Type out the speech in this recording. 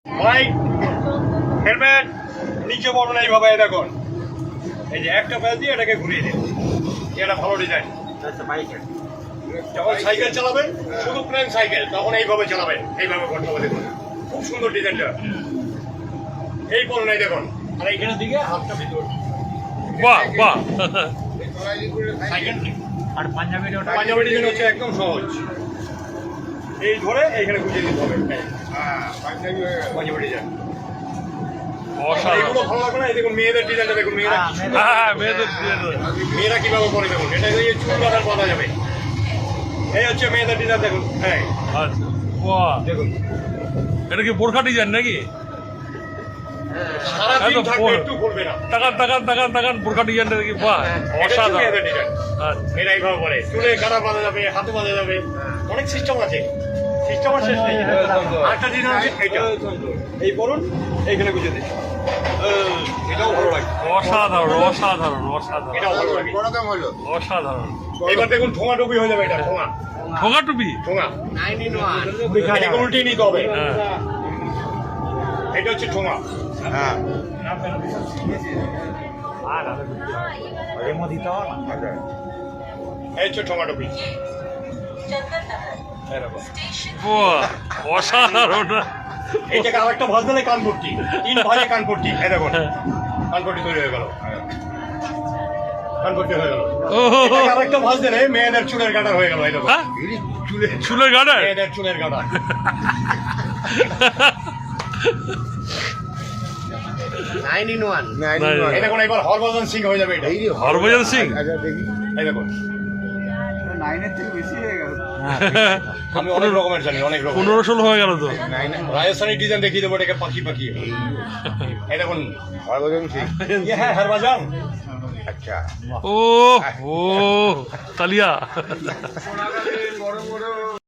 ভাই হেলমেট নিচে বড় না এইভাবে দেখুন, এই যে একটা প্যাচ দিয়ে এটাকে ঘুরিয়ে দিন, এটা ভালো ডিজাইন। যখন সাইকেল চালাবেন, শুধু প্লেন সাইকেল, তখন এইভাবে চালাবেন, এইভাবে করতে হবে। দেখুন খুব সুন্দর ডিজাইনটা, এই বড় নাই দেখুন, আর এইখানের দিকে হাতটা ভিতর। বাহ বাহ। সাইকেল আর পাঞ্জাবি ডিজাইন হচ্ছে একদম সহজ, এই ধরে এইখানে গুছিয়ে দিতে হবে। পাঞ্জাবি ডিজাইন এগুলো ভালো লাগবে না? এই দেখুন মেয়েদের ডিজাইনটা দেখুন, মেয়েরা কিভাবে করে দেখুন, এটা দিয়ে চুল বাঁধার বাঁধা যাবে। এই হচ্ছে মেয়েদের ডিজাইন দেখুন। হ্যাঁ আচ্ছা, বাহ, দেখুন এটা কি বোরখা ডিজাইন নাকি? সারাদিন থাকবে, একটু খুলবে না। তাকান তাকান তাকান তাকান, বোরখা ডিজাইনটা দেখি, বাহ অসাধারণ। মেয়েদের ডিজাইন আচ্ছা, মেয়েরা এইভাবে করে, চুলে কাটা বাঁধা যাবে, হাতে বাঁধা যাবে, অনেক সিস্টেম আছে, সিস্টেম আর শেষ নেই। আরেকটা ডিজাইন আছে এইটা, এই করুন এইখানে গুছিয়ে দিন, এটাও ভালো লাগে। অসাধারণ অসাধারণ অসাধারণ এটাও ভালো লাগে, অসাধারণ। এবার দেখুন ঠোঙা টুপি হয়ে যাবে। এটা ঠোঙা, ঠোঙা টুপি, ঠোঙা এটাকে উল্টিয়ে নিতে হবে। হ্যাঁ এটা হচ্ছে ঠোঙা। হ্যাঁ এই হচ্ছে ঠোঙা টুপি। বাহ অসাধারণ। এইটাকে আরেকটা ভাঁজ দিলে কানপট্টি, 3 ভাঁজে কানপট্টি। এই দেখুন কানপট্টি তৈরি হয়ে গেল, কানপট্টি হয়ে গেল। এটাকে আরেকটা ভাঁজ দিলে মেয়েদের চুলের গাঁটা হয়ে গেল। এই দেখুন হ্যাঁ? চুলের গাড়া, মেয়েদের চুলের গাঁটা। এই দেখুন এবার হরভজন সিং হয়ে যাবে। এটা হরভজন সিং, এই দেখুন, হ্যাঁ, আমি অনেক রকমের জানি, অনেক রকম। 15-16 হয়ে গেল তো। রাজস্থানি ডিজাইন দেখিয়ে দেবো, এটাকে পাখি পাখি। এই দেখুন হরভজন সিং। হ্যাঁ হরভজন। আচ্ছা ও ও তালিয়া।